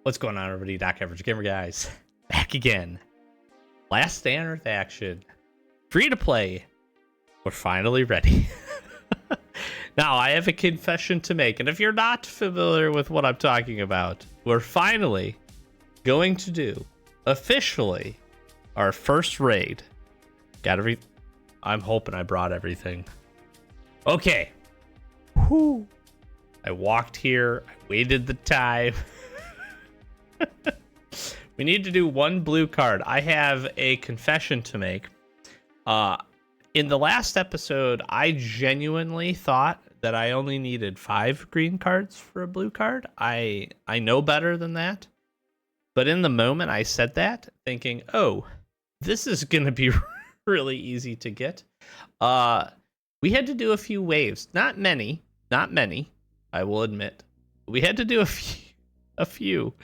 What's going on, everybody? Doc Average Gamer guys, back again. Last Day on Earth action, free to play. We're finally ready. Now, I have a confession to make, and if you're not familiar with what I'm talking about, we're finally going to do officially our first raid. I'm hoping I brought everything. Okay. Whew. I walked here. I waited the time. We need to do one blue card. I have a confession to make. In the last episode, I genuinely thought that I only needed 5 green cards for a blue card. I know better than that. But in the moment I said that, thinking, oh, this is going to be really easy to get. We had to do a few waves. Not many, I will admit. We had to do a few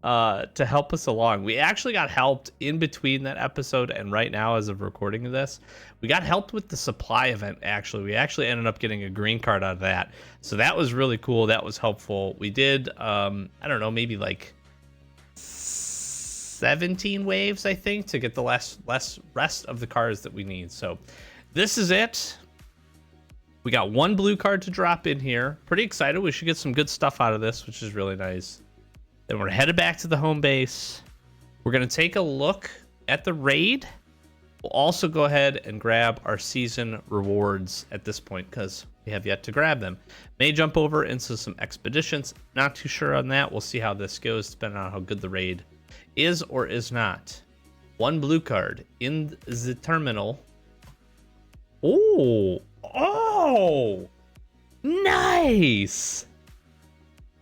to help us along. We actually got helped in between that episode and right now as of recording of this. We got helped with the supply event, actually. We actually ended up getting a green card out of that. So that was really cool. That was helpful. We did, I don't know, maybe like 17 waves, I think, to get the rest of the cards that we need. So this is it. We got one blue card to drop in here. Pretty excited. We should get some good stuff out of this, which is really nice. Then we're headed back to the home base. We're going to take a look at the raid. We'll also go ahead and grab our season rewards at this point because we have yet to grab them. May jump over into some expeditions. Not too sure on that. We'll see how this goes depending on how good the raid is or is not. One blue card in the terminal. Oh, nice.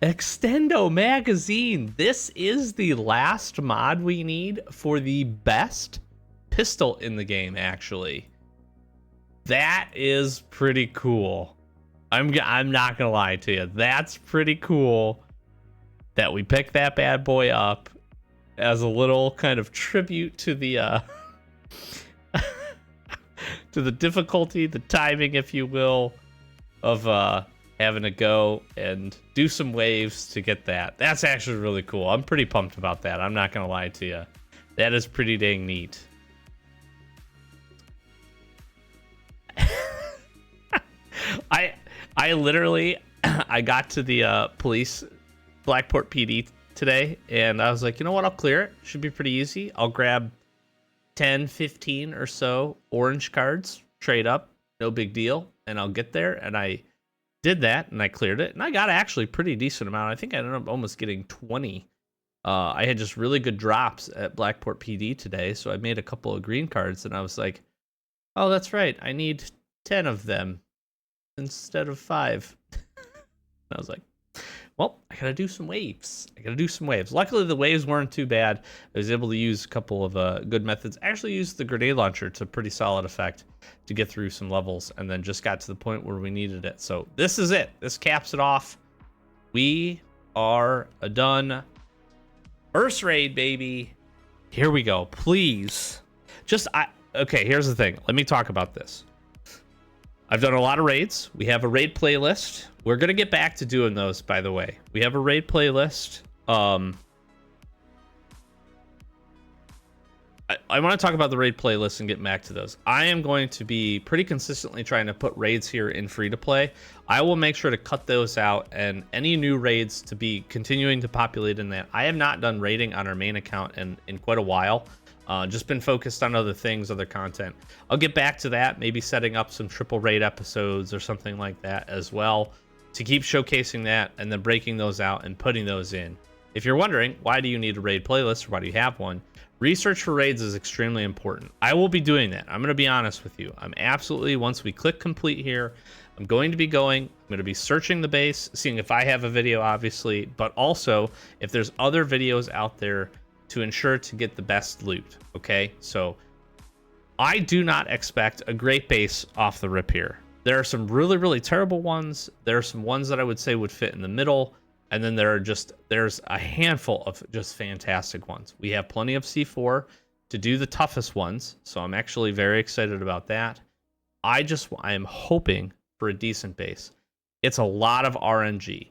Extendo magazine. This is the last mod we need for the best pistol in the game, actually. That is pretty cool. I'm not gonna lie to you. That's pretty cool that we picked that bad boy up as a little kind of tribute to the to the difficulty, the timing, if you will, of having to go and do some waves to get that. That's actually really cool. I'm pretty pumped about that. I'm not gonna lie to you. That is pretty dang neat. I literally I got to the police Blackport PD today and I was like, you know what, I'll clear it. Should be pretty easy. I'll grab 10, 15 or so orange cards, trade up, no big deal, and I'll get there. And I did that and I cleared it and I got actually pretty decent amount. I think I ended up almost getting 20. I had just really good drops at Blackport PD today, so I made a couple of green cards and I was like, oh, that's right, I need 10 of them instead of 5. And I was like, well, I gotta do some waves. Luckily, the waves weren't too bad. I was able to use a couple of good methods. I actually used the grenade launcher to pretty solid effect to get through some levels, and then just got to the point where we needed it. So this is it. This caps it off. We are done. First raid, baby. Here we go. Please. Okay, here's the thing. Let me talk about this. I've done a lot of raids. We have a raid playlist. We're going to get back to doing those, by the way. We have a raid playlist. I want to talk about the raid playlist and get back to those. I am going to be pretty consistently trying to put raids here in free to play. I will make sure to cut those out and any new raids to be continuing to populate in that. I have not done raiding on our main account in quite a while. Just been focused on other things, other content. I'll get back to that, maybe setting up some triple raid episodes or something like that as well to keep showcasing that and then breaking those out and putting those in. If you're wondering, why do you need a raid playlist or why do you have one? Research for raids is extremely important. I will be doing that. I'm going to be honest with you. I'm absolutely, once we click complete here, I'm going to be searching the base, seeing if I have a video, obviously, but also if there's other videos out there to ensure to get the best loot, okay? So I do not expect a great base off the rip here. There are some really, really terrible ones. There are some ones that I would say would fit in the middle. And then there's a handful of just fantastic ones. We have plenty of C4 to do the toughest ones. So I'm actually very excited about that. I am hoping for a decent base. It's a lot of RNG.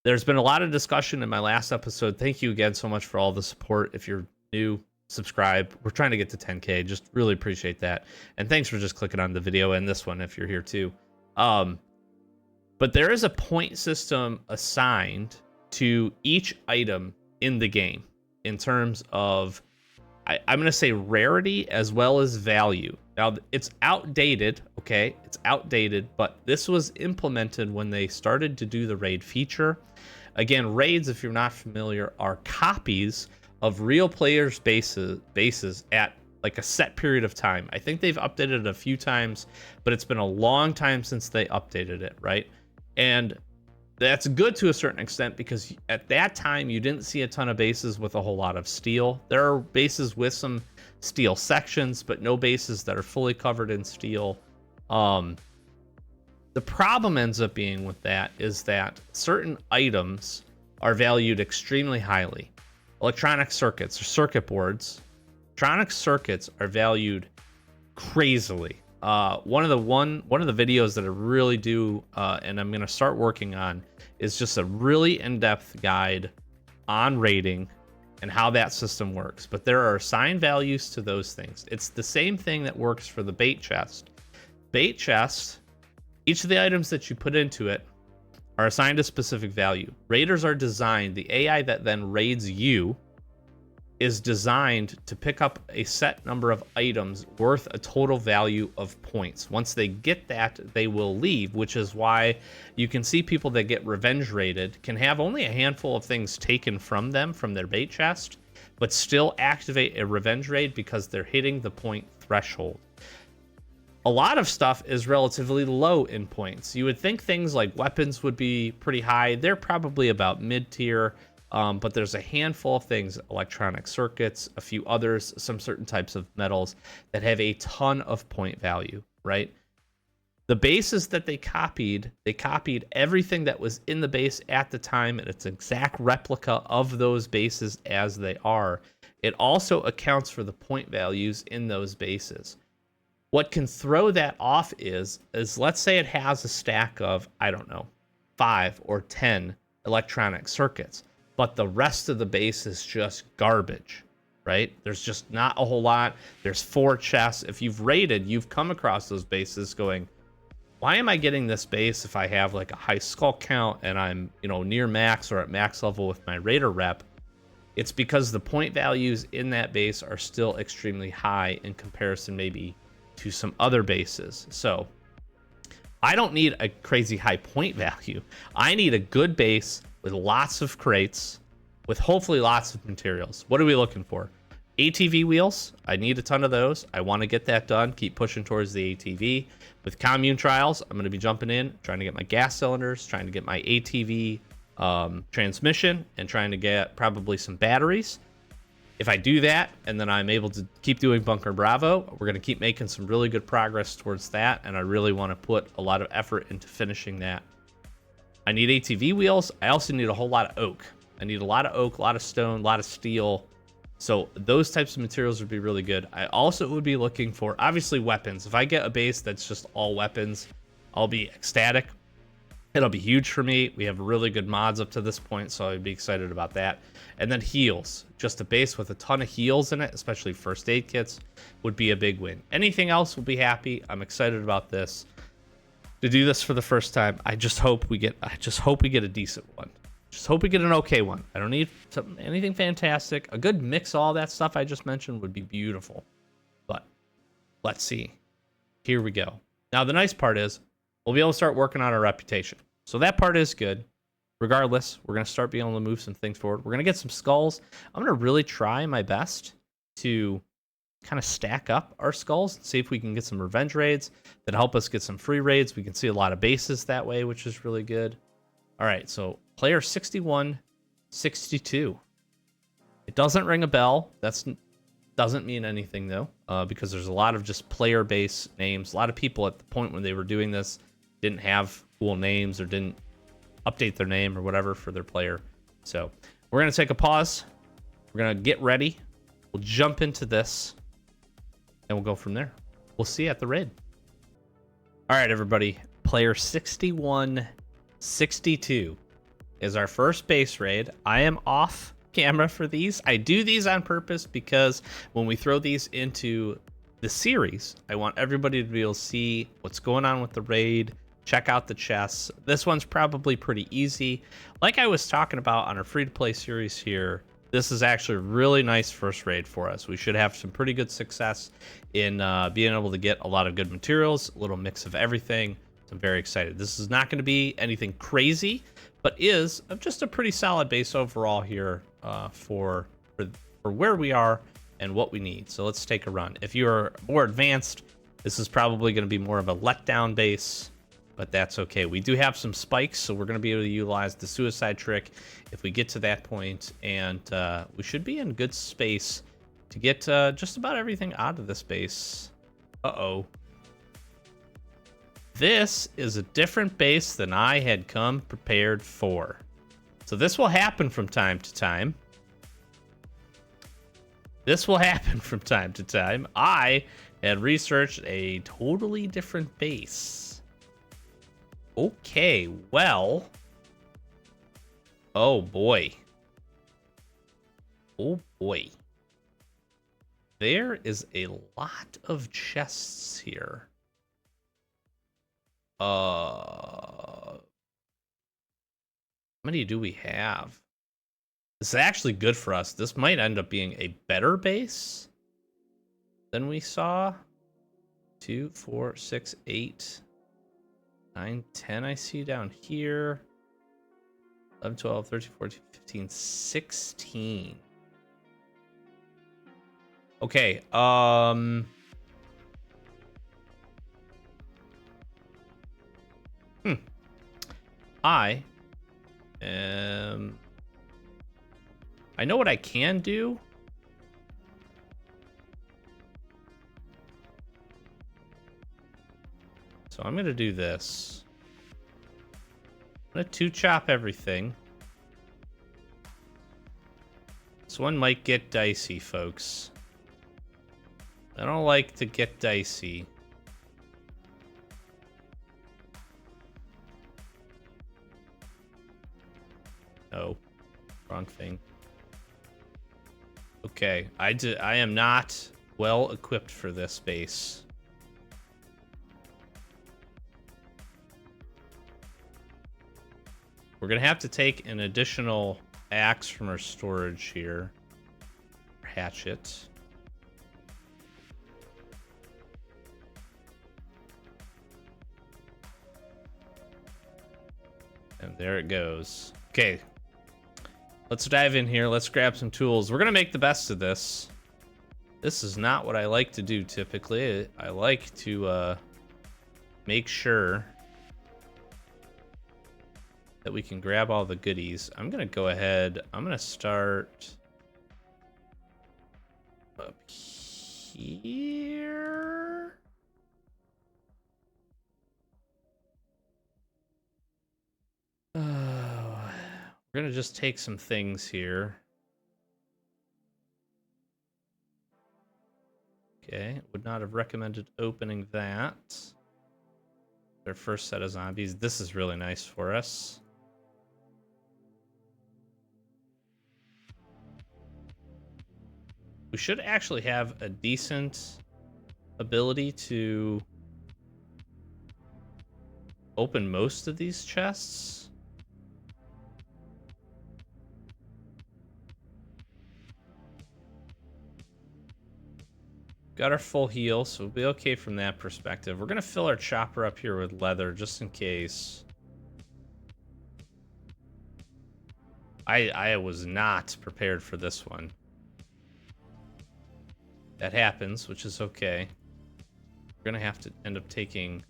There's been a lot of discussion in my last episode. Thank you again so much for all the support. If you're new, subscribe. We're trying to get to 10K. Just really appreciate that. And thanks for just clicking on the video and this one if you're here too. But there is a point system assigned to each item in the game in terms of, I'm going to say rarity as well as value. Now, it's outdated, okay? It's outdated, but this was implemented when they started to do the raid feature. Again, raids, if you're not familiar, are copies of real players' bases at like a set period of time. I think they've updated it a few times, but it's been a long time since they updated it, right? And that's good to a certain extent because at that time you didn't see a ton of bases with a whole lot of steel. There are bases with some steel sections, but no bases that are fully covered in steel. The problem ends up being with that is that certain items are valued extremely highly. Electronic circuits or circuit boards, electronic circuits are valued crazily. One of the videos that I really do, and I'm gonna start working on, is just a really in-depth guide on rating and how that system works. But there are assigned values to those things. It's the same thing that works for the bait chest. Bait chest, each of the items that you put into it are assigned a specific value. Raiders are designed, the AI that then raids you is designed to pick up a set number of items worth a total value of points. Once they get that, they will leave, which is why you can see people that get revenge raided can have only a handful of things taken from them from their bait chest, but still activate a revenge raid because they're hitting the point threshold. A lot of stuff is relatively low in points. You would think things like weapons would be pretty high. They're probably about mid-tier. But there's a handful of things, electronic circuits, a few others, some certain types of metals that have a ton of point value, right? The bases that they copied everything that was in the base at the time, and it's an exact replica of those bases as they are. It also accounts for the point values in those bases. What can throw that off is let's say it has a stack of, I don't know, 5 or 10 electronic circuits, but the rest of the base is just garbage, right? There's just not a whole lot. There's 4 chests. If you've raided, you've come across those bases going, why am I getting this base if I have like a high skull count and I'm, near max or at max level with my raider rep? It's because the point values in that base are still extremely high in comparison maybe to some other bases. So I don't need a crazy high point value. I need a good base with lots of crates, with hopefully lots of materials. What are we looking for? ATV wheels. I need a ton of those. I want to get that done. Keep pushing towards the ATV. With commune trials, I'm going to be jumping in, trying to get my gas cylinders, trying to get my ATV transmission, and trying to get probably some batteries. If I do that, and then I'm able to keep doing Bunker Bravo, we're going to keep making some really good progress towards that, and I really want to put a lot of effort into finishing that. I need ATV wheels. I also need a whole lot of oak. I need a lot of oak, a lot of stone, a lot of steel. So those types of materials would be really good. I also would be looking for, obviously, weapons. If I get a base that's just all weapons, I'll be ecstatic. It'll be huge for me. We have really good mods up to this point, so I'd be excited about that. And then heals. Just a base with a ton of heals in it, especially first aid kits, would be a big win. Anything else will be happy. I'm excited about this. To do this for the first time, I just hope we get a decent one. Just hope we get an okay one. I don't need anything fantastic. A good mix of all that stuff I just mentioned would be beautiful. But let's see. Here we go. Now, the nice part is we'll be able to start working on our reputation. So that part is good. Regardless, we're going to start being able to move some things forward. We're going to get some skulls. I'm going to really try my best to kind of stack up our skulls and see if we can get some revenge raids that help us get some free raids. We can see a lot of bases that way, which is really good. All right, so player 6162. It doesn't ring a bell. Doesn't mean anything though, because there's a lot of just player base names. A lot of people at the point when they were doing this didn't have cool names or didn't update their name or whatever for their player. So we're going to take a pause. We're going to get ready. We'll jump into this and we'll go from there. We'll see you at the raid. All right, everybody. Player 6162 is our first base raid. I am off camera for these. I do these on purpose because when we throw these into the series, I want everybody to be able to see what's going on with the raid, check out the chests. This one's probably pretty easy. Like I was talking about on our free-to-play series here, this is actually a really nice first raid for us. We should have some pretty good success in being able to get a lot of good materials, a little mix of everything. So I'm very excited. This is not going to be anything crazy, but is just a pretty solid base overall here for where we are and what we need. So let's take a run. If you're more advanced, this is probably going to be more of a letdown base, but that's okay. We do have some spikes, so we're going to be able to utilize the suicide trick if we get to that point, and we should be in good space to get just about everything out of this base. Uh-oh. This is a different base than I had come prepared for. So this will happen from time to time. This will happen from time to time. I had researched a totally different base. Okay, well. Oh boy. Oh boy. There is a lot of chests here. How many do we have? This is actually good for us. This might end up being a better base than we saw. 2, 4, 6, 8, 9, 10 I see down here. 11, 12, 13, 14, 15, 16. Okay, I know what I can do. So I'm gonna do this. I'm gonna 2-chop everything. This one might get dicey, folks. I don't like to get dicey. Oh, wrong thing. Okay, I am not well equipped for this base. We're gonna have to take an additional axe from our storage here. Hatchet. And there it goes. Okay. Let's dive in here. Let's grab some tools. We're going to make the best of this. This is not what I like to do typically. I like to make sure that we can grab all the goodies. I'm going to go ahead. I'm going to start up here. We're gonna just take some things here. Okay, would not have recommended opening that. Their first set of zombies. This is really nice for us. We should actually have a decent ability to open most of these chests. Got our full heal, so we'll be okay from that perspective. We're gonna fill our chopper up here with leather just in case. I was not prepared for this one. That happens, which is okay. We're gonna have to end up taking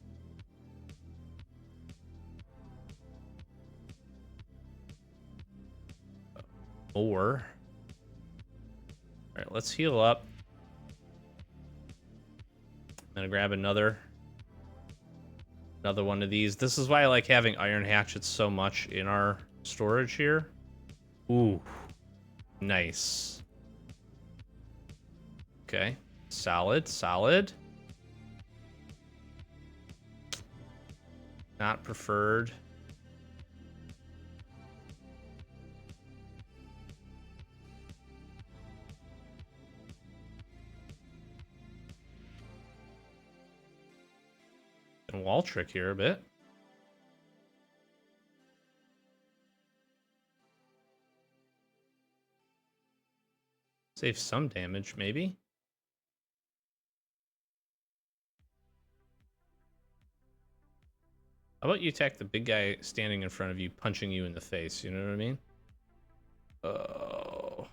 more. All right, let's heal up. I'm gonna grab another one of these. This is why I like having iron hatchets so much in our storage here. Ooh, nice. Okay, solid, solid. Not preferred. can wall trick here a bit. Save some damage, maybe. How about you attack the big guy standing in front of you, punching you in the face? You know what I mean? Oh.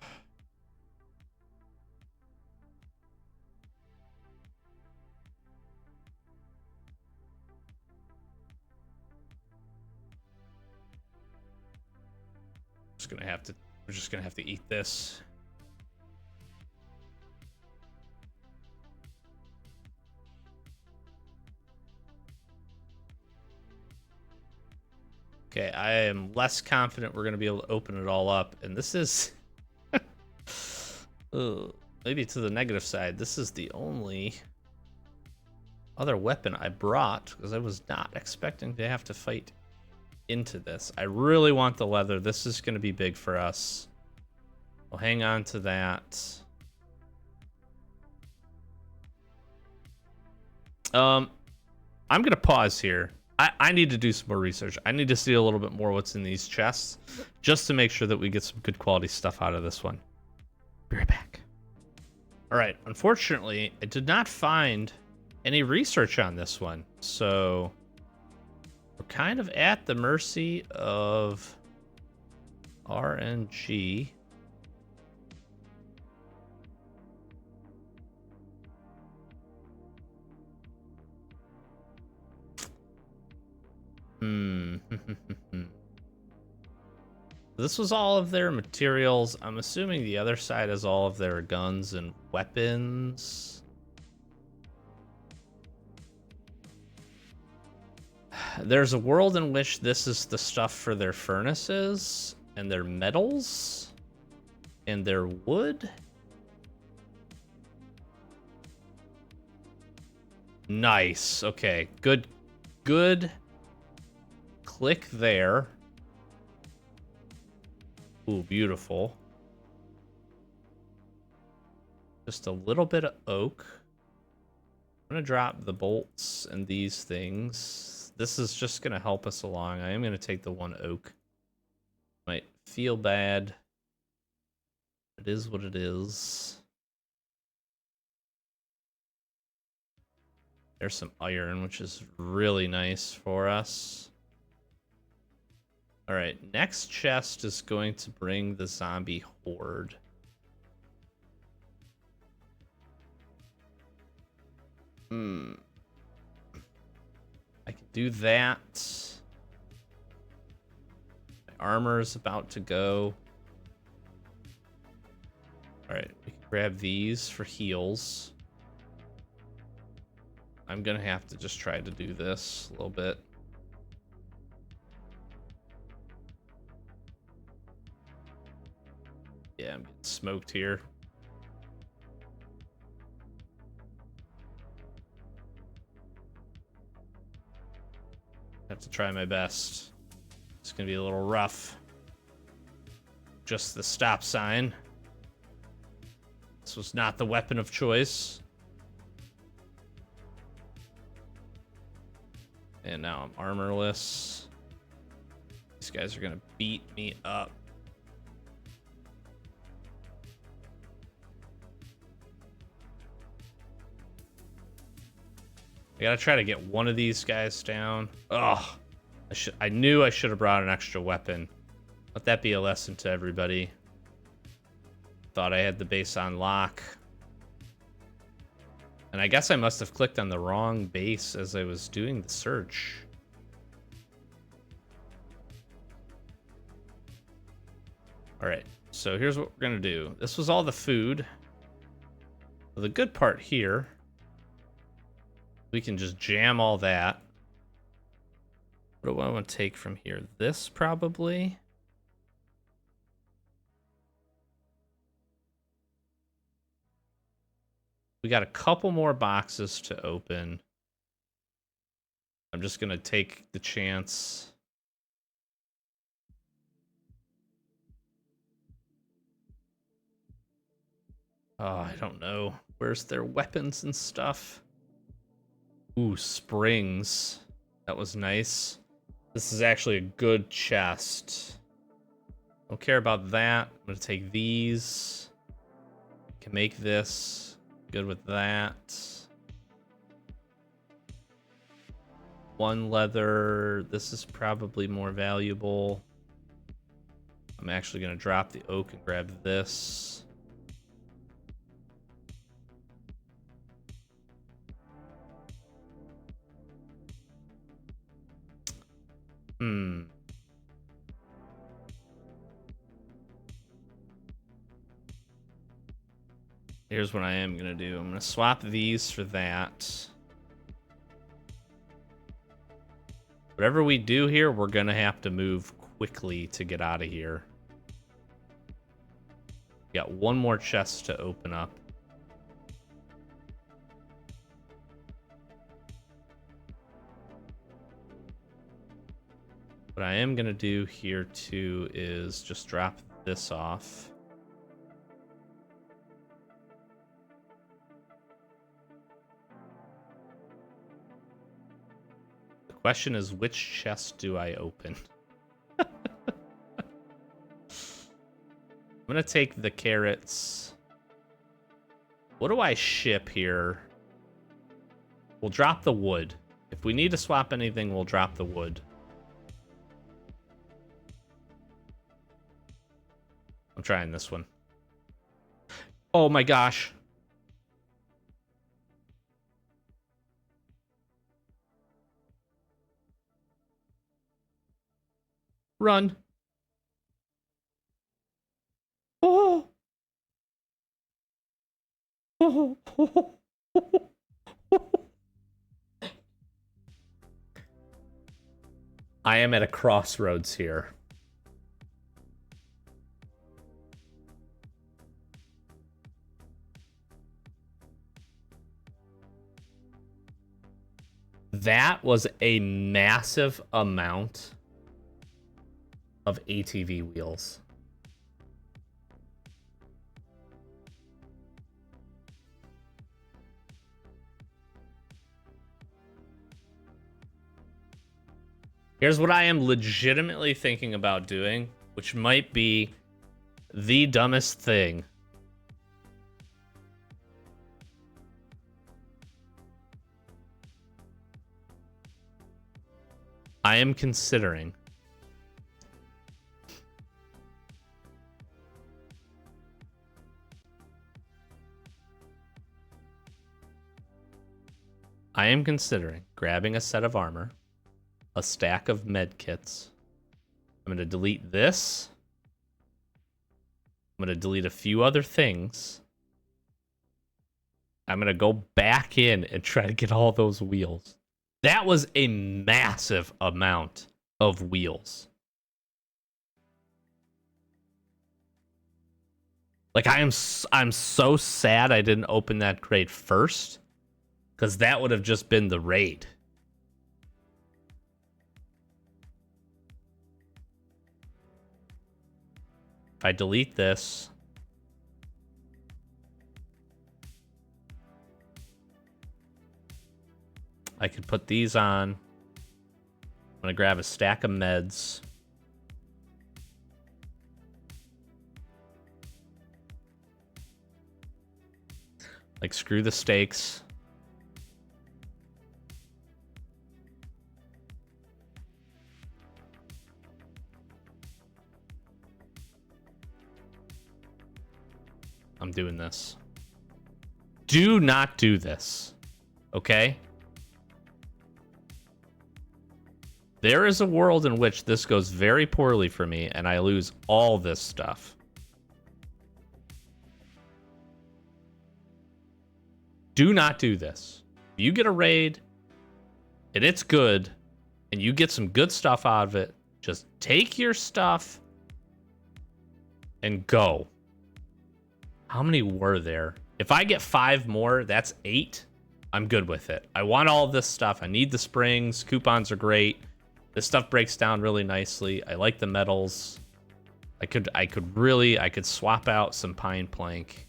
We're just gonna have to eat this. Okay, I am less confident we're going to be able to open it all up. And this is... maybe to the negative side. This is the only other weapon I brought, because I was not expecting to have to fight into this. I really want the leather. This is going to be big for us. We'll hang on to that. I'm going to pause here. I need to do some more research. I need to see a little bit more what's in these chests, just to make sure that we get some good quality stuff out of this one. Be right back. All right. Unfortunately, I did not find any research on this one, so we're kind of at the mercy of RNG. This was all of their materials. I'm assuming the other side has all of their guns and weapons. There's a world in which this is the stuff for their furnaces and their metals and their wood. Nice. Okay. Good. Click there. Ooh, beautiful. Just a little bit of oak. I'm gonna drop the bolts and these things. This is just gonna help us along. I am gonna take the one oak. Might feel bad. It is what it is. There's some iron, which is really nice for us. All right, next chest is going to bring the zombie horde. I can do that. My armor is about to go. All right, we can grab these for heals. I'm gonna have to just try to do this a little bit. Yeah, I'm getting smoked here. Have to try my best. It's gonna be a little rough. Just the stop sign. This was not the weapon of choice. And now I'm armorless. These guys are gonna beat me up. I gotta try to get one of these guys down. Oh, I knew I should have brought an extra weapon. Let that be a lesson to everybody. Thought I had the base on lock. And I guess I must have clicked on the wrong base as I was doing the search. All right, so here's what we're gonna do. This was all the food. The good part here, we can just jam all that. What do I want to take from here? This probably. We got a couple more boxes to open. I'm just gonna take the chance. Oh, I don't know. Where's their weapons and stuff? Ooh, springs. That was nice. This is actually a good chest. Don't care about that. I'm gonna take these. Can make this. Good with that. One leather. This is probably more valuable. I'm actually gonna drop the oak and grab this. Here's what I am gonna do. I'm gonna swap these for that. Whatever we do here, we're gonna have to move quickly to get out of here. Got one more chest to open up. What I am gonna do here too is just drop this off. The question is, which chest do I open? I'm gonna take the carrots. What do I ship here? We'll drop the wood. If we need to swap anything, we'll drop the wood. I'm trying this one. Oh my gosh. Run. Oh. Oh. I am at a crossroads here. That was a massive amount of ATV wheels. Here's what I am legitimately thinking about doing, which might be the dumbest thing. I am considering grabbing a set of armor, a stack of med kits. I'm going to delete this. I'm going to delete a few other things. I'm going to go back in and try to get all those wheels. That was a massive amount of wheels. Like, I'm so sad I didn't open that crate first, because that would have just been the raid. If I delete this, I could put these on. I'm gonna grab a stack of meds. Like, screw the stakes. I'm doing this. Do not do this. Okay? There is a world in which this goes very poorly for me and I lose all this stuff. Do not do this. If you get a raid and it's good and you get some good stuff out of it, just take your stuff and go. How many were there? If I get 5 more, that's 8. I'm good with it. I want all this stuff. I need the springs. Coupons are great. This stuff breaks down really nicely. I like the metals. I could swap out some pine plank.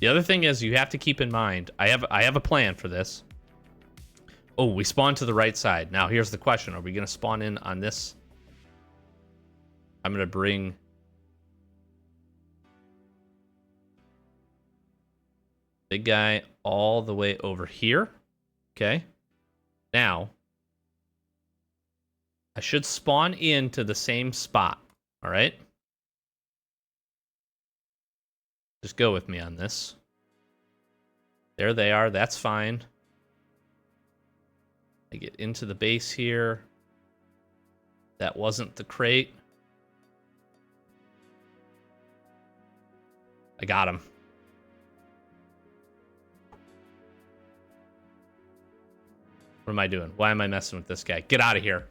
The other thing is you have to keep in mind, I have a plan for this. Oh, we spawned to the right side. Now here's the question. Are we going to spawn in on this? I'm going to bring... big guy all the way over here. Okay. Now, I should spawn into the same spot. All right. Just go with me on this. There they are. That's fine. I get into the base here. That wasn't the crate. I got him. What am I doing? Why am I messing with this guy? Get out of here.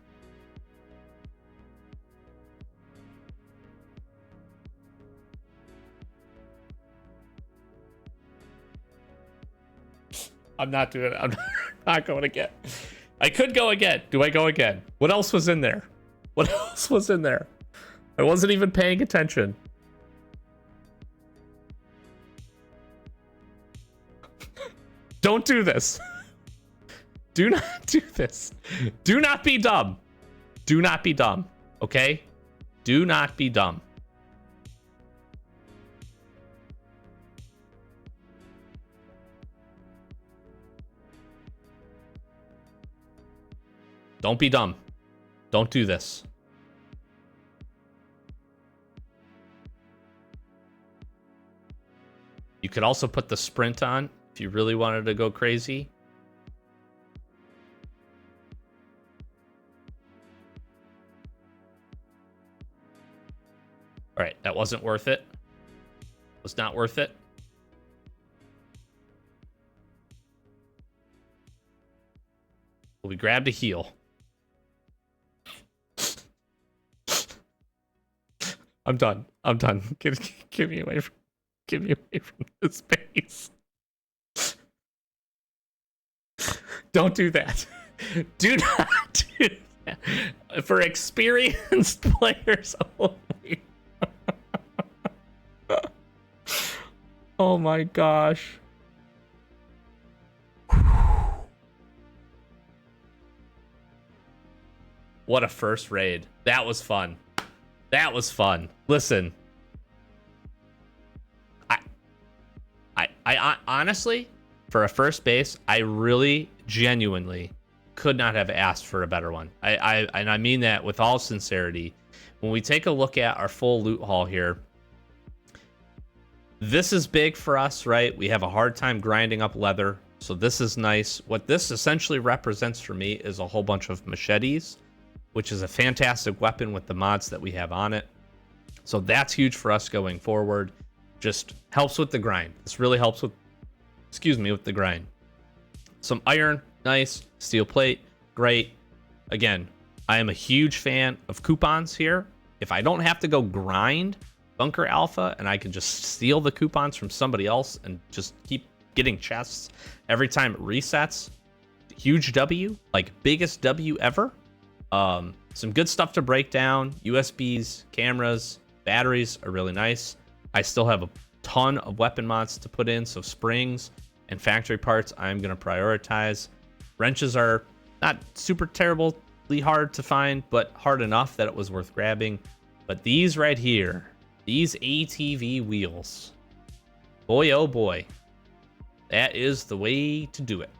I'm not doing it. I'm not going again. I could go again. Do I go again? What else was in there? What else was in there? I wasn't even paying attention. Don't do this. Do not do this. Do not be dumb. Do not be dumb. Okay? Do not be dumb. Don't be dumb. Don't do this. You could also put the sprint on if you really wanted to go crazy. All right, that wasn't worth it. Was not worth it. Well, we grabbed a heal. I'm done. I'm done. Get me away from this base. Don't do that. Do not do that. For experienced players only. Oh my gosh. What a first raid. That was fun. That was fun. Listen. I honestly, for a first base, I really genuinely could not have asked for a better one. And I mean that with all sincerity. When we take a look at our full loot haul here, this is big for us, right? We have a hard time grinding up leather, so this is nice. What this essentially represents for me is a whole bunch of machetes, which is a fantastic weapon with the mods that we have on it. So that's huge for us going forward. Just helps with the grind. This really helps with, with the grind. Some iron, nice. Steel plate, great. Again, I am a huge fan of coupons here. If I don't have to go grind Bunker Alpha and I can just steal the coupons from somebody else and just keep getting chests every time it resets, huge W, like biggest W ever. Some good stuff to break down. USBs, cameras, batteries are really nice. I still have a ton of weapon mods to put in, so springs and factory parts I'm going to prioritize. Wrenches are not super terribly hard to find, but hard enough that it was worth grabbing. But these right here, these ATV wheels, boy oh boy, that is the way to do it.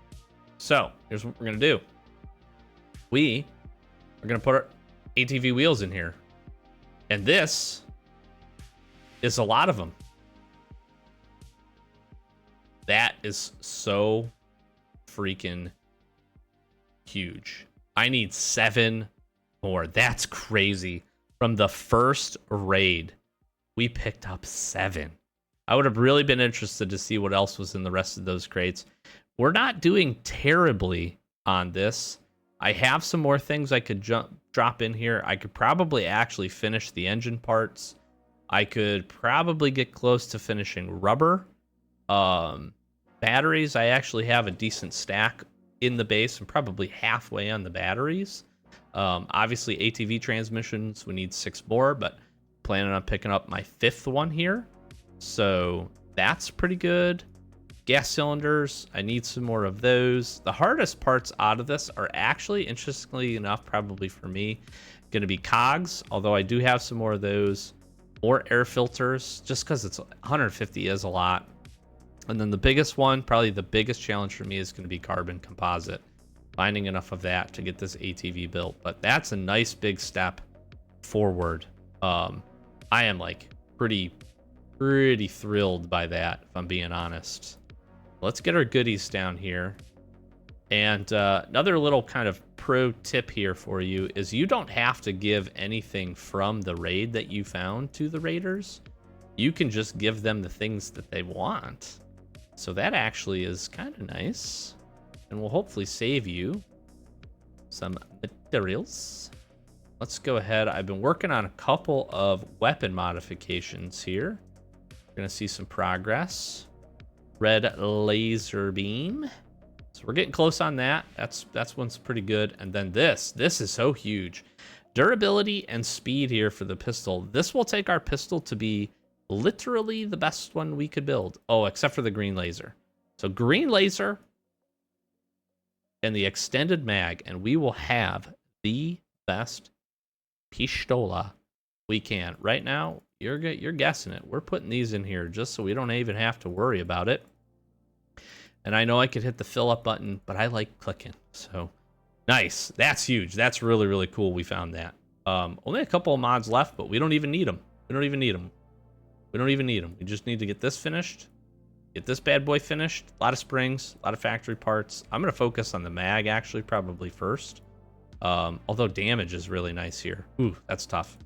So here's what we're going to do. We are going to put our ATV wheels in here. And this is a lot of them. That is so freaking huge. I need 7 more. That's crazy. From the first raid, we picked up 7. I would have really been interested to see what else was in the rest of those crates. We're not doing terribly on this. I have some more things I could drop in here. I could probably actually finish the engine parts. I could probably get close to finishing rubber. Batteries, I actually have a decent stack in the base. I'm probably halfway on the batteries. Obviously, ATV transmissions, we need 6 more, but planning on picking up my 5th one here. So That's pretty good. Gas cylinders, I need some more of those. The hardest parts out of this are actually, interestingly enough, probably for me, going to be cogs, although I do have some more of those. More air filters, just because it's 150 is a lot. And then the biggest one, probably the biggest challenge for me, is going to be carbon composite. Finding enough of that to get this ATV built. But that's a nice big step forward. I am like pretty thrilled by that, if I'm being honest. Let's get our goodies down here. And another little kind of pro tip here for you is you don't have to give anything from the raid that you found to the raiders. You can just give them the things that they want. So that actually is kind of nice. And will hopefully save you some materials. Let's go ahead. I've been working on a couple of weapon modifications here. We're going to see some progress. Red laser beam. So we're getting close on that. That's one's pretty good. And then this is so huge. Durability and speed here for the pistol. This will take our pistol to be literally the best one we could build. Oh, except for the green laser. So green laser and the extended mag, and we will have the best pistola we can. Right now, you're guessing it. We're putting these in here just so we don't even have to worry about it. And I know I could hit the fill up button, but I like clicking. So nice. That's huge. That's really, really cool. We found that. Only a couple of mods left, but we don't even need them. We don't even need them. We don't even need them. We just need to get this finished. Get this bad boy finished. A lot of springs, a lot of factory parts. I'm going to focus on the mag actually probably first. Although damage is really nice here. Ooh, that's tough.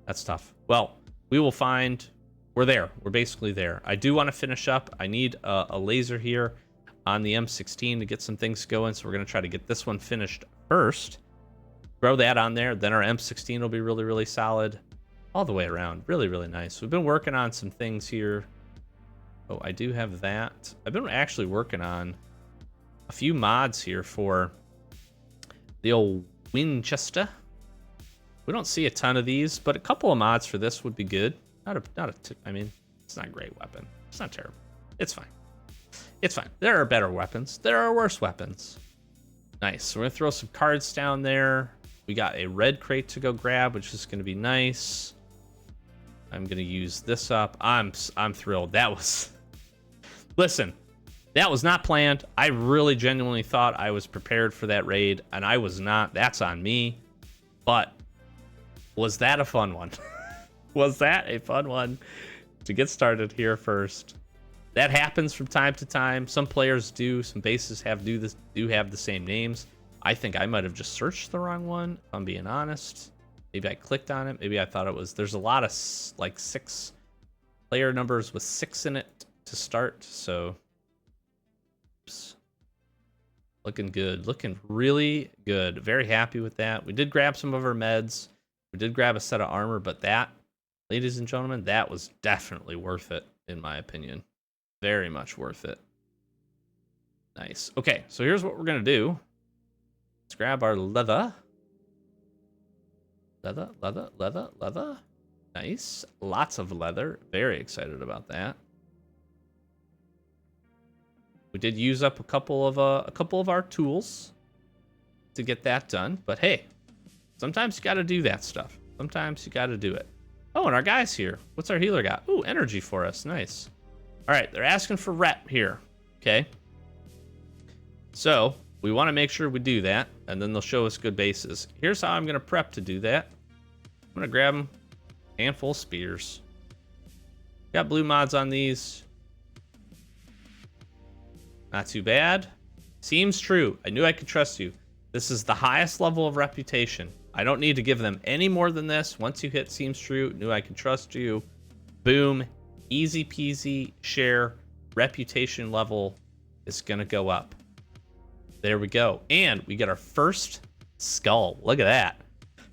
That's tough. Well, we will find... We're there. We're basically there. I do want to finish up. I need a laser here on the M16 to get some things going. So we're going to try to get this one finished first. Throw that on there. Then our M16 will be really, really solid. All the way around. Really, really nice. We've been working on some things here. Oh, I do have that. I've been actually working on a few mods here for the old Winchester. We don't see a ton of these, but a couple of mods for this would be good. I mean, it's not a great weapon. It's not terrible. It's fine. It's fine. There are better weapons. There are worse weapons. Nice. So we're going to throw some cards down there. We got a red crate to go grab, which is going to be nice. I'm going to use this up. I'm thrilled. That was... Listen, that was not planned. I really genuinely thought I was prepared for that raid, and I was not. That's on me. But was that a fun one? Was that a fun one to get started here first? That happens from time to time. Some players do. Some bases do have the same names. I think I might have just searched the wrong one, if I'm being honest. Maybe I clicked on it. Maybe I thought it was... There's a lot of, like, 6 player numbers with 6 in it to start, so... Oops. Looking good. Looking really good. Very happy with that. We did grab some of our meds. We did grab a set of armor, but that, ladies and gentlemen, that was definitely worth it, in my opinion. Very much worth it. Nice. Okay, so here's what we're going to do. Let's grab our leather. Leather. Nice. Lots of leather. Very excited about that. We did use up a couple of our tools to get that done, but hey, sometimes you got to do that stuff. Sometimes you got to do it. Oh, and our guy's here. What's our healer got? Ooh, energy for us. Nice. All right, they're asking for rep here. Okay. So we want to make sure we do that, and then they'll show us good bases. Here's how I'm going to prep to do that. I'm going to grab them. Handful of spears. Got blue mods on these. Not too bad. Seems true. I knew I could trust you. This is the highest level of reputation. I don't need to give them any more than this. Once you hit seems true, knew I could trust you. Boom. Easy peasy. Share. Reputation level is going to go up. There we go. And we get our first skull. Look at that.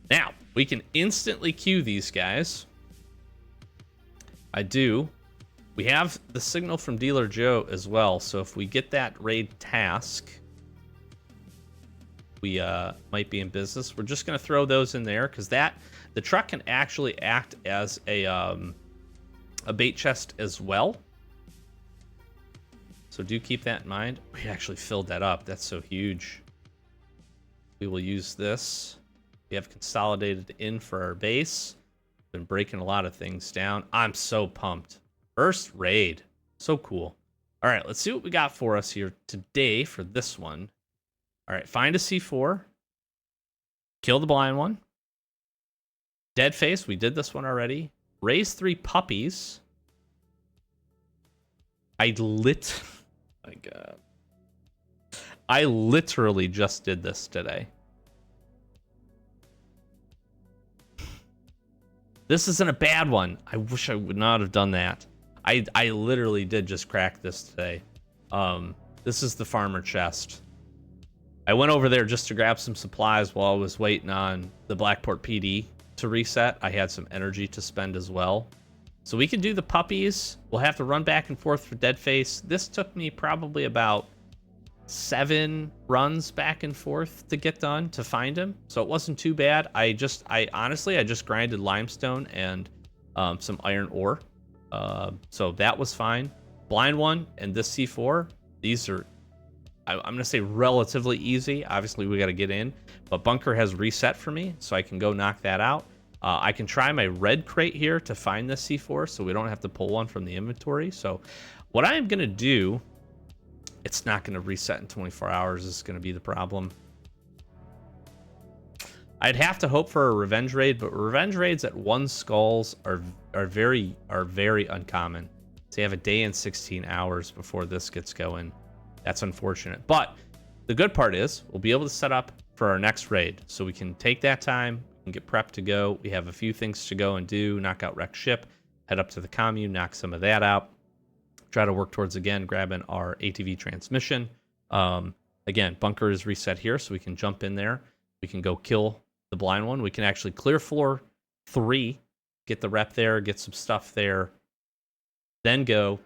Now, we can instantly queue these guys. I do. We have the signal from Dealer Joe as well, so if we get that raid task, we might be in business. We're just going to throw those in there, because the truck can actually act as a bait chest as well. So do keep that in mind. We actually filled that up. That's so huge. We will use this. We have consolidated in for our base. Been breaking a lot of things down. I'm so pumped. First raid. So cool. All right, let's see what we got for us here today for this one. All right, find a C4. Kill the blind one. Dead face. We did this one already. Raise 3 puppies. My God. I literally just did this today. This isn't a bad one. I wish I would not have done that. I literally did just crack this today. This is the farmer chest. I went over there just to grab some supplies while I was waiting on the Blackport PD to reset. I had some energy to spend as well. So we can do the puppies. We'll have to run back and forth for Deadface. This took me probably about 7 runs back and forth to get done to find him. So it wasn't too bad. I honestly just grinded limestone and some iron ore. So that was fine. Blind one and this C4, these are, I'm going to say relatively easy. Obviously we got to get in, but bunker has reset for me, so I can go knock that out. I can try my red crate here to find this C4 so we don't have to pull one from the inventory. So what I am going to do, it's not going to reset in 24 hours. This is going to be the problem. I'd have to hope for a revenge raid, but revenge raids at 1 skulls are very uncommon. So you have a day and 16 hours before this gets going. That's unfortunate. But the good part is we'll be able to set up for our next raid. So we can take that time and get prepped to go. We have a few things to go and do. Knock out wreck ship, head up to the commune, knock some of that out. Try to work towards, again, grabbing our ATV transmission. Again, bunker is reset here, so we can jump in there. We can go kill the blind one. We can actually clear floor 3, get the rep there, get some stuff there, then go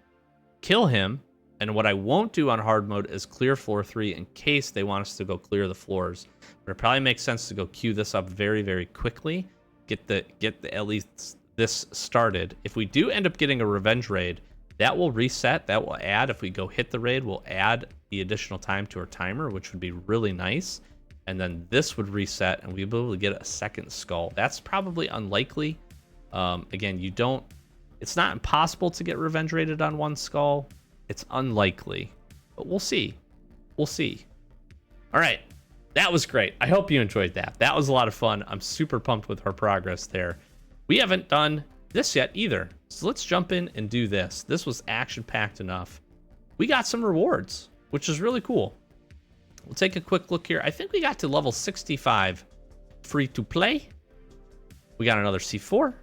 kill him. And what I won't do on hard mode is clear floor 3 in case they want us to go clear the floors. But it probably makes sense to go queue this up very quickly, get the at least this started. If we do end up getting a revenge raid, that will reset. That will add, if we go hit the raid, we'll add the additional time to our timer, which would be really nice. And then this would reset, and we'll be able to get a second skull. That's probably unlikely. Again, it's not impossible to get revenge raided on 1 skull. It's unlikely, but we'll see. We'll see. All right, that was great. I hope you enjoyed that. That was a lot of fun. I'm super pumped with our progress there. We haven't done this yet either, so let's jump in and do this. This was action-packed enough. We got some rewards, which is really cool. We'll take a quick look here. I think we got to level 65 free to play. We got another C4.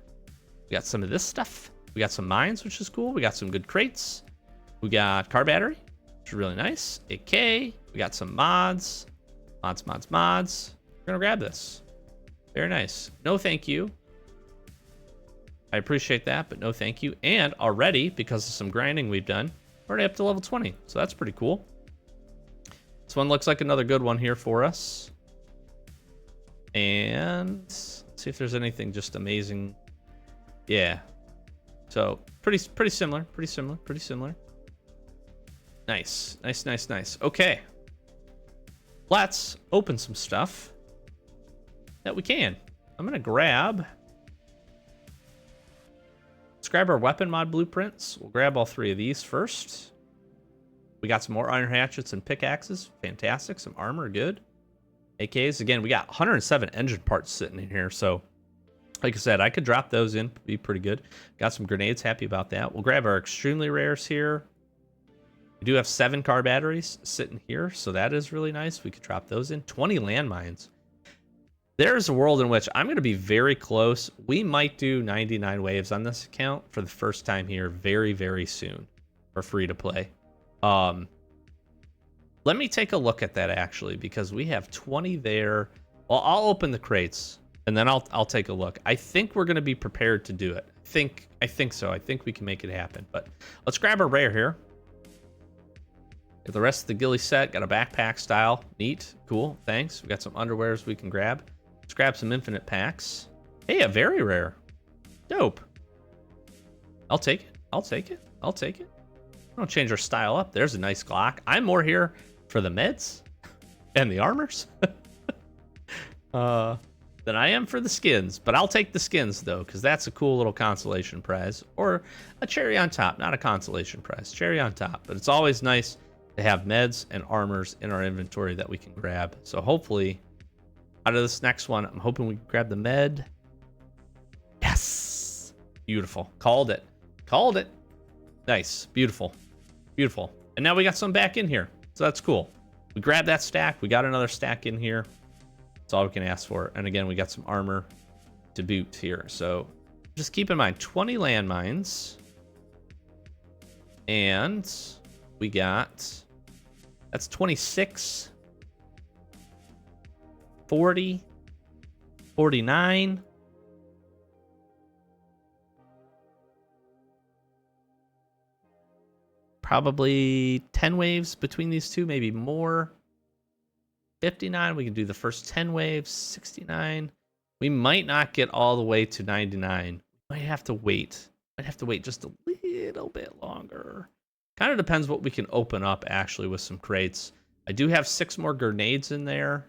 We got some of this stuff. We got some mines, which is cool. We got some good crates. We got car battery, which is really nice. AK. We got some mods. Mods. We're gonna grab this. Very nice. No thank you. I appreciate that, but no thank you. And already, because of some grinding we've done, we're already up to level 20. So that's pretty cool. This one looks like another good one here for us. And let's see if there's anything just amazing. Yeah. So pretty similar. Nice. Okay. Let's open some stuff that we can. I'm gonna grab. Let's grab our weapon mod blueprints. We'll grab all 3 of these first. We got some more iron hatchets and pickaxes. Fantastic. Some armor. Good. AKs. Again, we got 107 engine parts sitting in here. So, like I said, I could drop those in. Be pretty good. Got some grenades. Happy about that. We'll grab our extremely rares here. We do have 7 car batteries sitting here. So that is really nice. We could drop those in. 20 landmines. There's a world in which I'm going to be very close. We might do 99 waves on this account for the first time here very soon for free to play. Let me take a look at that actually, because we have 20 there. Well, I'll open the crates and then I'll take a look. I think we're going to be prepared to do it. I think so. I think we can make it happen. But let's grab a rare here. Get the rest of the ghillie set. Got a backpack style. Neat. Cool. Thanks. We got some underwears we can grab. Let's grab some infinite packs. Hey, a very rare. Dope. I'll take it. I'll change our style up. There's a nice Glock. I'm more here for the meds and the armors than I am for the skins. But I'll take the skins, though, because that's a cool little consolation prize. Or a cherry on top. Not a consolation prize. Cherry on top. But it's always nice to have meds and armors in our inventory that we can grab. So hopefully, out of this next one, I'm hoping we grab the med. Yes! Beautiful. Called it. Called it. Nice. Beautiful. Beautiful. And now we got some back in here. So that's cool. We grabbed that stack. We got another stack in here. That's all we can ask for. And again, we got some armor to boot here. So just keep in mind, 20 landmines. And we got... That's 26. 40. 49. Probably 10 waves between these two, maybe more. 59, we can do the first 10 waves. 69. We might not get all the way to 99. Might have to wait. Might have to wait just a little bit longer. Kind of depends what we can open up, actually, with some crates. I do have 6 more grenades in there.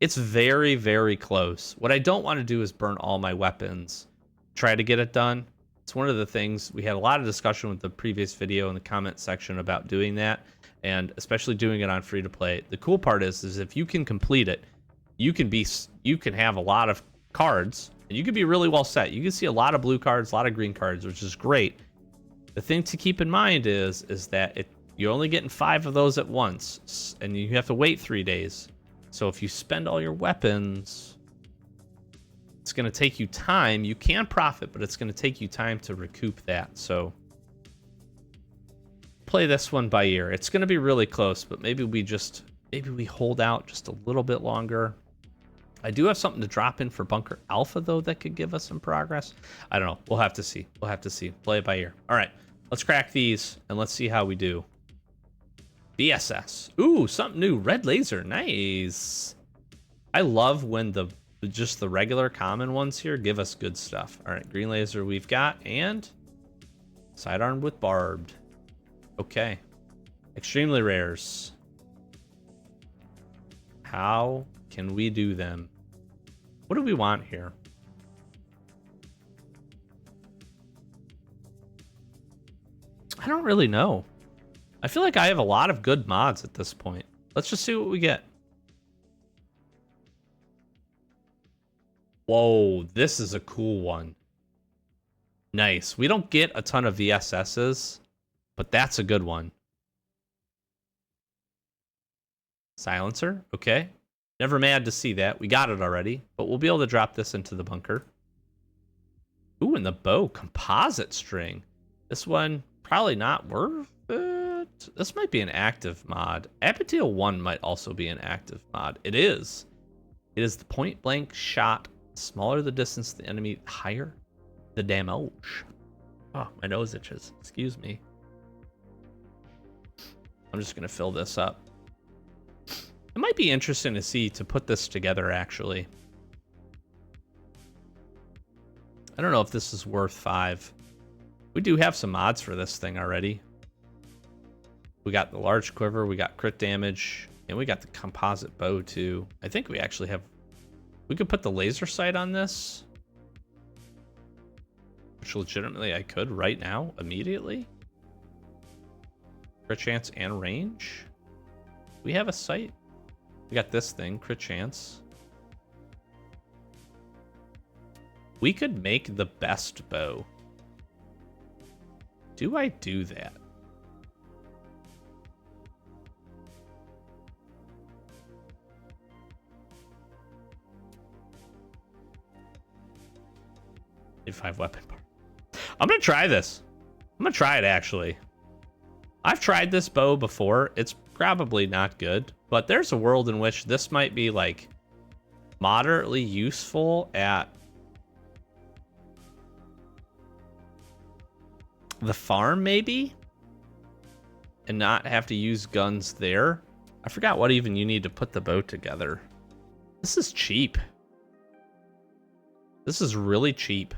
It's very, very close. What I don't want to do is burn all my weapons. Try to get it done. It's one of the things, we had a lot of discussion with the previous video in the comment section about doing that, and especially doing it on free to play. The cool part is if you can complete it, you can have a lot of cards, and you can be really well set. You can see a lot of blue cards, a lot of green cards, which is great. The thing to keep in mind is that you're only getting 5 of those at once, and you have to wait 3 days. So if you spend all your weapons, it's going to take you time. You can profit, but it's going to take you time to recoup that. So play this one by ear. It's going to be really close, but maybe we hold out just a little bit longer. I do have something to drop in for Bunker Alpha, though, that could give us some progress. I don't know. We'll have to see. We'll have to see. Play it by ear. All right. Let's crack these, and let's see how we do. VSS. Ooh, something new. Red laser. Nice. I love when just the regular common ones here give us good stuff. All right, green laser we've got, and sidearm with barbed. Okay. Extremely rares. How can we do them? What do we want here? I don't really know. I feel like I have a lot of good mods at this point. Let's just see what we get. Whoa, this is a cool one. Nice. We don't get a ton of VSSs, but that's a good one. Silencer, okay. Never mad to see that. We got it already, but we'll be able to drop this into the bunker. Ooh, and the bow, composite string. This one, probably not worth it. This might be an active mod. Apateel 1 might also be an active mod. It is. It is the point blank shot. Smaller the distance to the enemy, higher the damage. Oh, my nose itches. Excuse me. I'm just going to fill this up. It might be interesting to put this together, actually. I don't know if this is worth 5. We do have some mods for this thing already. We got the large quiver, we got crit damage, and we got the composite bow, too. I think we actually have... We could put the laser sight on this. Which legitimately I could right now, immediately. Crit chance and range. We have a sight. We got this thing, crit chance. We could make the best bow. Do I do that? Need 5 weapon part. I'm gonna try this. I'm gonna try it, actually. I've tried this bow before. It's probably not good, but there's a world in which this might be like moderately useful at the farm, maybe, and not have to use guns there. I forgot what even you need to put the bow together. This is cheap. This is really cheap.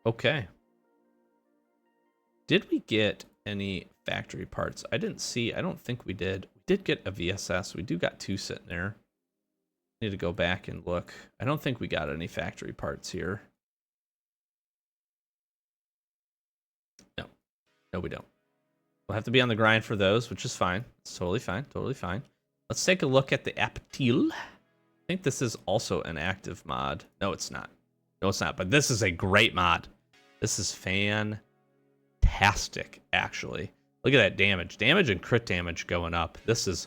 Okay. Did we get any factory parts? I didn't see. I don't think we did. We did get a VSS. We do got 2 sitting there. Need to go back and look. I don't think we got any factory parts here. No, we don't. We'll have to be on the grind for those, which is fine. It's totally fine. Totally fine. Let's take a look at the Aptil. I think this is also an active mod. No, it's not. No, it's not. But this is a great mod. This is fantastic, actually. Look at that damage. Damage and crit damage going up. This is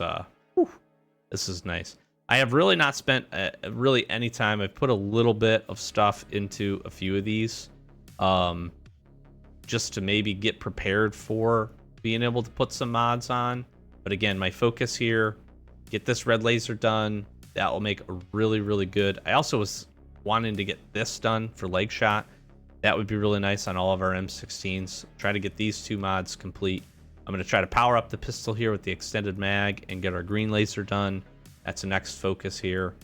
this is nice. I have really not spent really any time. I've put a little bit of stuff into a few of these. Just to maybe get prepared for being able to put some mods on. But again, my focus here, get this red laser done. That will make a really, really good. I also was wanting to get this done for leg shot. That would be really nice on all of our M16s. Try to get these 2 mods complete. I'm going to try to power up the pistol here with the extended mag and get our green laser done. That's the next focus here.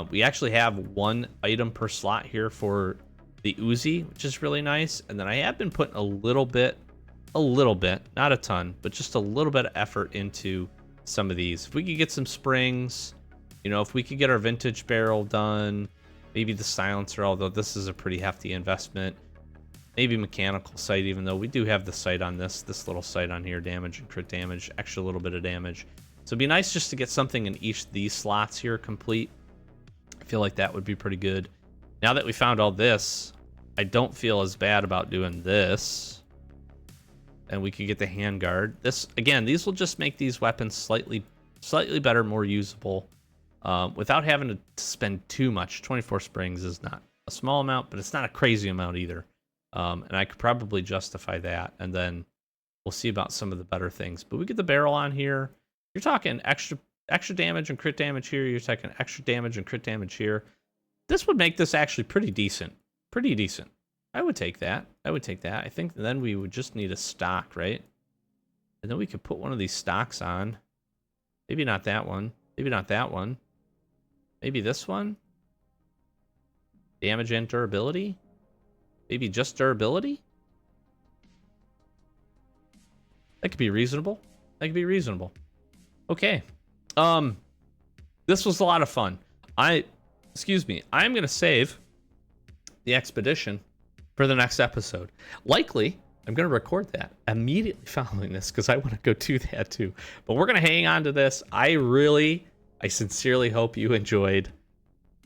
We actually have 1 item per slot here for the Uzi, which is really nice. And then I have been putting a little bit, not a ton, but just a little bit of effort into some of these. If we could get some springs, you know, if we could get our vintage barrel done, maybe the silencer, although this is a pretty hefty investment. Maybe mechanical sight, even though we do have the sight on this little sight on here, damage and crit damage, extra little bit of damage. So it'd be nice just to get something in each of these slots here complete. I feel like that would be pretty good. Now that we found all this, I don't feel as bad about doing this. And we could get the handguard. This, again, these will just make these weapons slightly better, more usable, without having to spend too much. 24 springs is not a small amount, but it's not a crazy amount either. And I could probably justify that. And then we'll see about some of the better things. But we get the barrel on here. You're talking extra damage and crit damage here. You're talking extra damage and crit damage here. This would make this actually pretty decent. Pretty decent. I would take that. I would take that. I think then we would just need a stock, right? And then we could put one of these stocks on. Maybe not that one. Maybe not that one. Maybe this one. Damage and durability. Maybe just durability. That could be reasonable. That could be reasonable. Okay. This was a lot of fun. Excuse me. I'm going to save the expedition for the next episode. Likely, I'm going to record that immediately following this because I want to go do that too. But we're going to hang on to this. I sincerely hope you enjoyed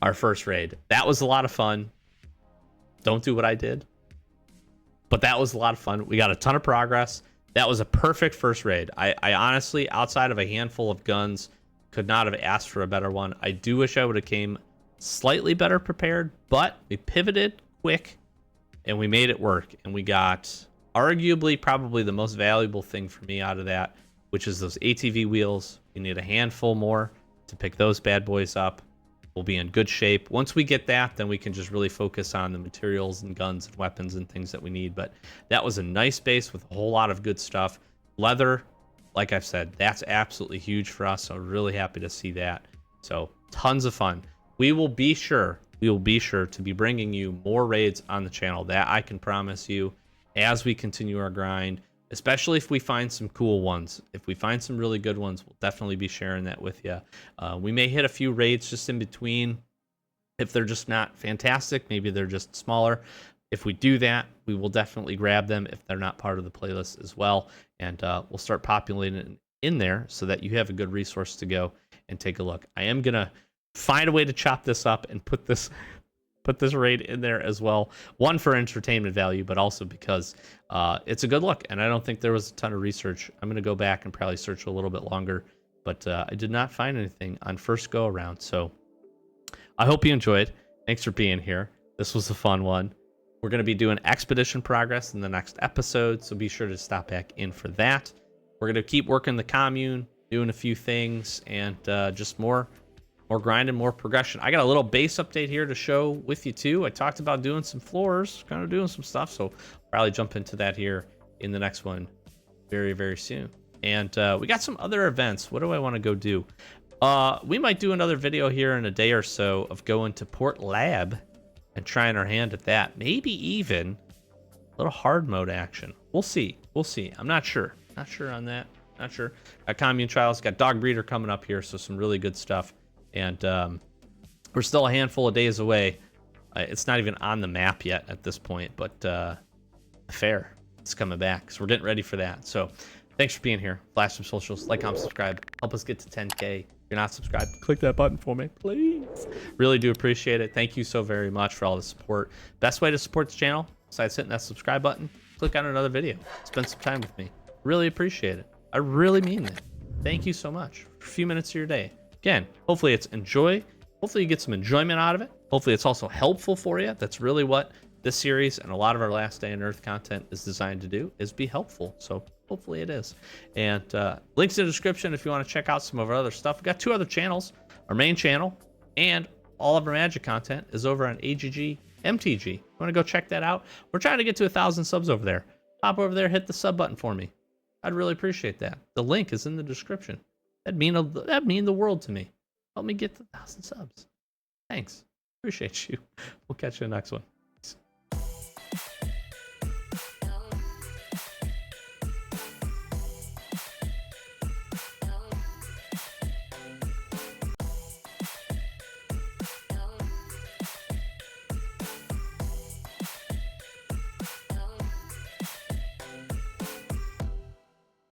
our first raid. That was a lot of fun. Don't do what I did. But that was a lot of fun. We got a ton of progress. That was a perfect first raid. I honestly, outside of a handful of guns, could not have asked for a better one. I do wish I would have came slightly better prepared, but we pivoted quick and we made it work. And we got arguably probably the most valuable thing for me out of that, which is those ATV wheels. You need a handful more to pick those bad boys up. We'll be in good shape. Once we get that, then we can just really focus on the materials and guns and weapons and things that we need. But that was a nice base with a whole lot of good stuff. Leather, like I've said, that's absolutely huge for us. So really happy to see that. So tons of fun. We will be sure to be bringing you more raids on the channel. That I can promise you as we continue our grind, especially if we find some cool ones. If we find some really good ones, we'll definitely be sharing that with you. We may hit a few raids just in between. If they're just not fantastic, maybe they're just smaller. If we do that, we will definitely grab them if they're not part of the playlist as well. And we'll start populating it in there so that you have a good resource to go and take a look. I am going to find a way to chop this up and put this raid in there as well. One, for entertainment value, but also because it's a good look. And I don't think there was a ton of research. I'm going to go back and probably search a little bit longer. But I did not find anything on first go around. So I hope you enjoyed. Thanks for being here. This was a fun one. We're going to be doing expedition progress in the next episode. So be sure to stop back in for that. We're going to keep working the commune, doing a few things, and just more grind and more progression. I got a little base update here to show with you too. I talked about doing some floors, kind of doing some stuff, so I'll probably jump into that here in the next one very, very soon. And we got some other events. What do I want to go do? We might do another video here in a day or so of going to Port Lab and trying our hand at that. Maybe even a little hard mode action. We'll see. We'll see. I'm not sure. Not sure on that. Not sure. Got Commune Trials. Got Dog Breeder coming up here, so some really good stuff. And we're still a handful of days away. It's not even on the map yet at this point, but Fair, it's coming back, so we're getting ready for that. So thanks for being here. Flash some socials, like, comment, subscribe. Help us get to 10K. If you're not subscribed, click that button for me, please. Really do appreciate it. Thank you so very much for all the support. Best way to support the channel, besides hitting that subscribe button, click on another video. Spend some time with me. Really appreciate it. I really mean that. Thank you so much for a few minutes of your day. Again, hopefully it's enjoy. Hopefully you get some enjoyment out of it. Hopefully it's also helpful for you. That's really what this series and a lot of our Last Day on Earth content is designed to do, is be helpful. So hopefully it is. And links in the description if you want to check out some of our other stuff. We've got 2 other channels. Our main channel and all of our Magic content is over on AGG MTG. You want to go check that out? We're trying to get to 1,000 subs over there. Hop over there, hit the sub button for me. I'd really appreciate that. The link is in the description. That'd mean the world to me. Help me get to 1,000 subs. Thanks. Appreciate you. We'll catch you in the next one.